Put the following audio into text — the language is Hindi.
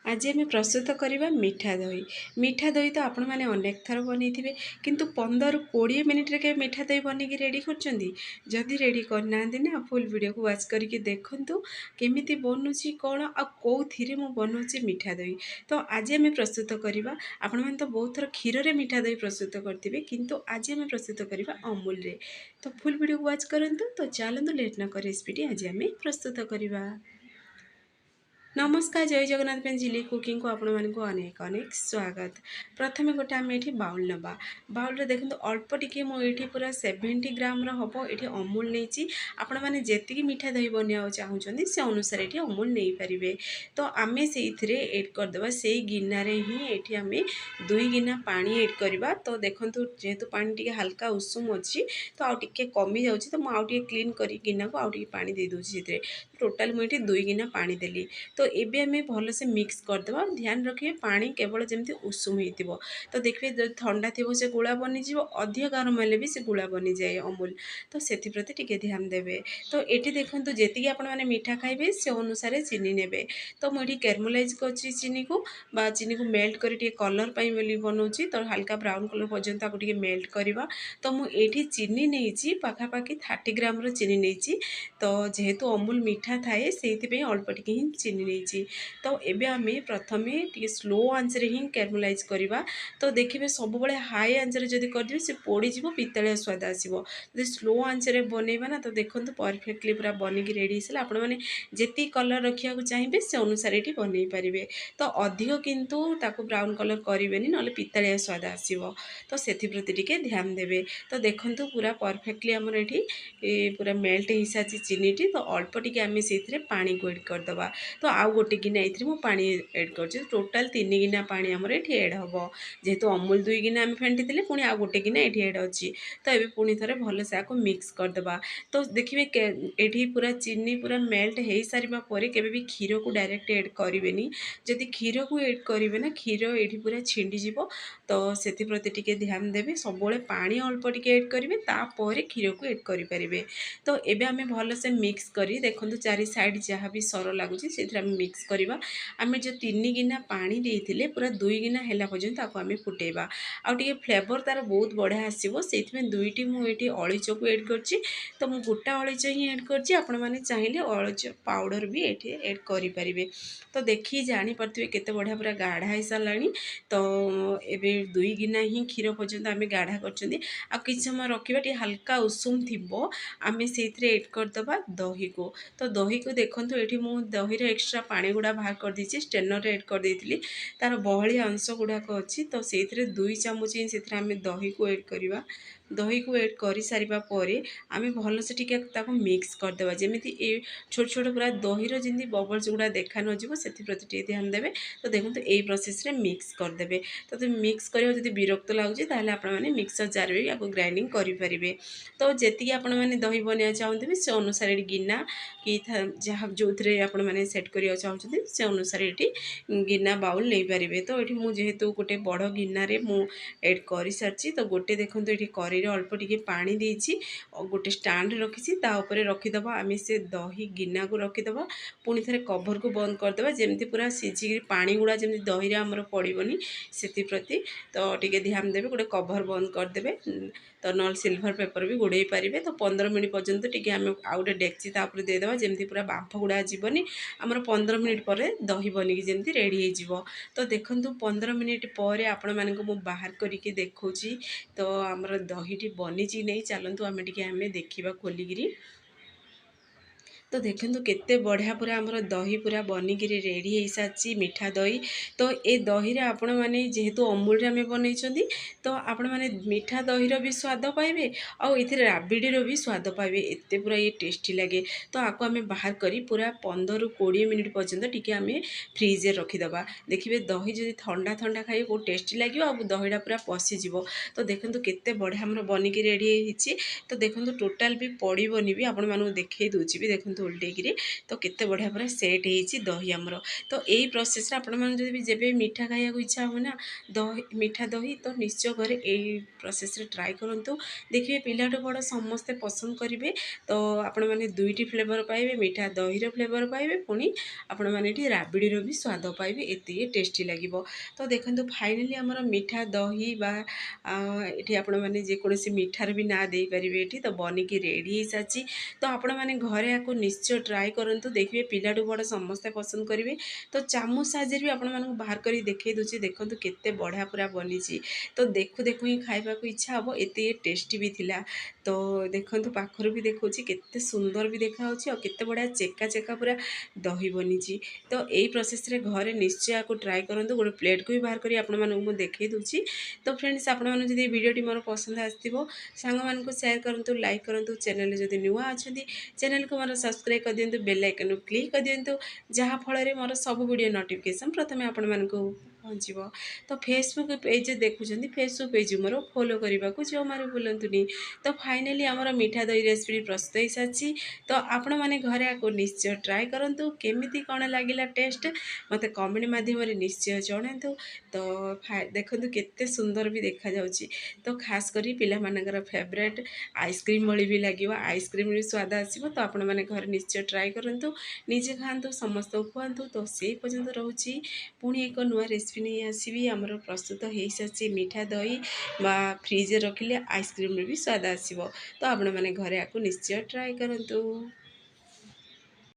आज आम प्रस्तुत करवा मीठा दही। मीठा दही तो आपण मैंने अनेक थर बनई थे, किंतु 15-20 मिनिट रे मीठा दही बनई रेडी कर रेडी करना ना फुल वीडियो को वाच करके देखु केमी बनूची कौन आउे मु बनाऊँगी मीठा दही। तो आज आम प्रस्तुत करवा आपण मैंने तो बहुत थर क्षीर रे मीठा दही प्रस्तुत करेंगे, किंतु आज आम प्रस्तुत करवा अमूल रे। तो फुल वीडियो को वाच करंतु। तो चलतु लेट न कर रेसिपीटी आज आम प्रस्तुत करवा। नमस्कार, जय जगन्नाथ झिली कुकिंग को आपण मानक अनेक अनेक स्वागत। प्रथमे गोटे आम ये बाउल नवा। बाउल देखो अल्प टिके मुझे पूरा 70 ग्राम हम ये अमूल नहीं। आपण मैंने जी मीठा दही बनवा चाहूँगी से अनुसार ये अमूल नहीं पारे। तो आम से एड करदे से गिनार ही ये आम 2 गिना पानी एड करवा। तो देखो जेहेतु पानी टी हल्का उषुम अच्छी तो आउ टे कमी जाऊँगी, तो मुझे क्लीन कर गिना को आउ पानी दे दूसरी। टोटाल मुझे 2 गिना पानी देली। तो ये आम भल से मिक्स करदे। ध्यान रखिए पानी केवल जमी उषुम हो। तो देखिए जो ठंडा थी से गुला बनीज, अधिक गरम हेल्ले भी से गुला बनी जाए अमूल। तो से प्रति टिके ध्यान देवे। तो ये देखो जी आपण मैंने मीठा खाइबे से अनुसार चीनी ने। तो मुझे कैरमलाइज कर चीनी को चीनी को मेल्ट कर कलर पाई बनाऊँगी। तो हल्का ब्राउन कलर पर्यंत मेल्ट करवा। तो मुझे चीनी नहीं पाखापाखि 30 ग्राम चीनी नहीं। तो जेहेतु अमूल मीठा थाए से अल्प टिके ही चीनी नहीं। तो ये आम प्रथमे टे स्लो आंच रे ही कैरमलाइज करवा। तो देखिए सब बड़े हाई आंच रे जदि कर दिए से पोड़ी जीव, पितलिया स्वाद आसो। जो स्लो आंच रे बनइबा ना, तो देखो परफेक्टली पूरा बनिकी रेडी है। आपण मैंने जी कलर रखा चाहिए से अनुसार ये बनई पारे। तो अधिक किंतु ताको ब्राउन कलर करेंगे ना पितलिया स्वाद आसो। तो से प्रति टिके ध्यान देवे। तो देखो पूरा परफेक्टली आमर ये पूरा मेल्ट हो सारी चीनी टी। तो अल्प टिके आम से पानी को एड करदे। तो आउ गोटे गिना ये पानी एड कर टोटाल 3 गिना पानी आमर ये एड हम। जेहेतु अमूल 2 गिना आम फेंटी पुणी आउ गोटे गिना ये एड अच्छी। तो ये पुणी थे भल से आपको मिक्स करदे। तो देखिए ये पूरा चीनी पूरा मेल्ट हो सारा पर भी क्षीर को डायरेक्ट एड करेंगे। जदि क्षीर को एड करेंगे ना, क्षीर ये पूरा छिंडीज। तो से प्रति टिके ध्यान देवे। सब पानी अल्प टिके एड करेंगे, तापर क्षीर को एड करेंगे। तो ये आम भल से मिक्स करी देखो चारि साइड जहाँ भी सर लगुच से मिक्स करवा। आम जो 3 गिना पानी देते पूरा 2 गिना है पर्यंत आम फुटेबा। आउे फ्लेवर तार बहुत बढ़िया आसो। से 2टी मुझे अलैच को एड कर। तो मुझे गोटा अलैच ही एड कर। आपण मैंने चाहिए अलैच पाउडर भी ये एड करें। तो देखिए जापे केते बढ़िया पूरा गाढ़ा हो सारा। तो ये 2 गिना ही क्षीर पर्यंत आम गाढ़ा कर किसी समय रखा हल्का उषुम थी। आम से एड करदे दही को। तो दही को देखो ये मुझे दही एक्सट्रा पानी गुड़ा बाहर कर दीजिए, स्ट्रेनर एड कर देती। तार बहलिया अंश गुड़ाक अच्छी। तो से 2 चामच ही से दही को एड करवा। दही को एड कर सारा पर आम भल से टिके मिक्स करदे। जमी छोट छोट पूरा दहीर जमी बबल्स गुड़ा देखा नजो से प्रति ध्यान देवे। तो देखो यही प्रोसेस रे मिक्स करदे। तो मिक्स कर जब विरक्त लगुच आपने मिक्सर जार भी आपको ग्राइंडिंग करेंगे। तो जी आपण मैंने दही बनवा चाहते से अनुसार गिना कि जहाँ जो मैंने सेट करवा चाहते से अनुसार ये गिना बाउल नहीं पारे। तो ये मुझे जेहेतु गोटे बड़ गिनारे एड कर सारी। तो गोटे देखो ये करी अल्प टिके पानी देती गोटे स्टाण्ड रखी रखीदे। आम से दही गिना को रखीदे पुणी थे कभर को बंद करदे जमी पूरा सीझिक पानी गुड़ा जमी दही आमर पड़ोनी से प्रति। तो टिके ध्यान देवे गोटे कभर बंद करदे। तो नल सिल्वर पेपर भी गुड़े पारे। तो 15 मिनट पर्यंत टिके आम आउ गए डेक्ची तापर देदेवा जमी पूरा बांफ गुड़ा जीवनी आमर 15 मिनट पर दही बनिकी जमी रेडी हो। तो देखो 15 मिनट पर आपण मानक मु बाहर करके देखा। तो आमर दहीटी बनीची नहीं चलतु आम टे देखा खोलिकी। तो देखो केते बढ़िया पूरा आमर दही पूरा बनिकी रेडी हो सारी मीठा दही। तो ये दही रे आपण मैंने जेहेतु अमूल आम बनई, तो आपण मैंने मीठा दहीर भी स्वाद पाइबे आउ ये राबिडीर भी स्वाद पाइबे। एत पूरा ये टेस्टी लगे। तो आपको आम बाहर करी पूरा 15-20 मिनट पर्यंत टिके आम फ्रिजे रखीदे। देखिए दही जब ठंडा ठंडा खाइए बहुत टेस्टी लगे आ दहीटा पूरा पशिज। तो देखो केते बढ़िया आमर बनिकी रेडी हो। तो देखो टोटाल भी पड़ोनी भी आपण मानू देखे दूसरी भी देखो देखंतु उल्टेकिरी तो केते बढ़िया पूरा सेट होईची दही हमरो। तो एई प्रोसेस रे आपण माने जदि भी जेबे मीठा खाइया को इच्छा हो ना दही मीठा दही तो निश्चय घरे एई प्रोसेस रे ट्राई करंतु देखिए पिलाटू बड़ समस्ते पसंद करिवे। तो आपण माने दुईटी फ्लेवर पाइबे मीठा दही रो फ्लेवर पाइबे पुणी आपण माने एठी राबिडी रो भी स्वाद पाइबे एते टेस्टी लागिवो। तो देखंतु फाइनली हमर मीठा दही बा एठी आपण माने जे कोनोसी मीठार भी ना देई परिबे एठी तो बनिकी रेडी हे साची। तो आपण माने घरे आको निश्चय ट्राई करंतु देखिए पिलाटू बड़ समस्ते पसंद करिवे। तो चामच साहाଯ୍ୟରେ भी आपण मानकु बाहर करी देखै दोछि देखंतु केते बढ़िया पूरा बनिछि। तो देखु देखु ही खाइबा को इच्छा हबो एते टेस्टी भी थिला। तो देखंतु पाखरु भी देखौछि केते सुंदर भी देखा होछि और केते बढ़िया चेका चेका पूरा दही बनिछि। तो एई प्रोसेस रे घरे निश्चय आको ट्राई करंतु गोटे प्लेट को भी बाहर करी आपण मानकु मु देखै दोछि। तो फ्रेंड्स आपण माने जदि वीडियोटी मोर पसंद आस्तिबो सांग मानकु शेयर करंतु लाइक करंतु चैनल जदि नुआ अछंती चैनल को मोर सब्सक्राइब कर दियंतु बेल आइकन क्लिक कर दियंतु जहाँ फल रे मोर सब वीडियो नोटिफिकेशन प्रथमे आपण मानकु पहुँचो। तो फेसबुक पेज देखुं फेसबुक पेज मोर फॉलो करने को जो मारे भूलतुनि। तो फाइनली आमर मीठा दही रेसिपी प्रस्तुत हो सारी। तो आपण मैंने घरे आपको निश्चय ट्राए करूँ केमी कौन लगे टेस्ट मत कमेंट मध्यम निश्चय जनातु। तो देखो केते सुंदर भी देखा जाउछि। तो खास करी पिला मानकर फेवरेट आइसक्रीम भली भी लगे आइसक्रीम भी स्वाद आसो। तो आपण मैंने घर निश्चय ट्राए करूँ निजे खातु समस्त खुआतु। तो से पर्यंत रोची पुणी एक नुआ रेसिपी नहीं आसबि आमर प्रस्तुत हो सारी मीठा दही बा फ्रिज रखिले आइसक्रीम भी स्वाद आसो। तो आपण मैंने घरे आपको निश्चय ट्राए करूँ।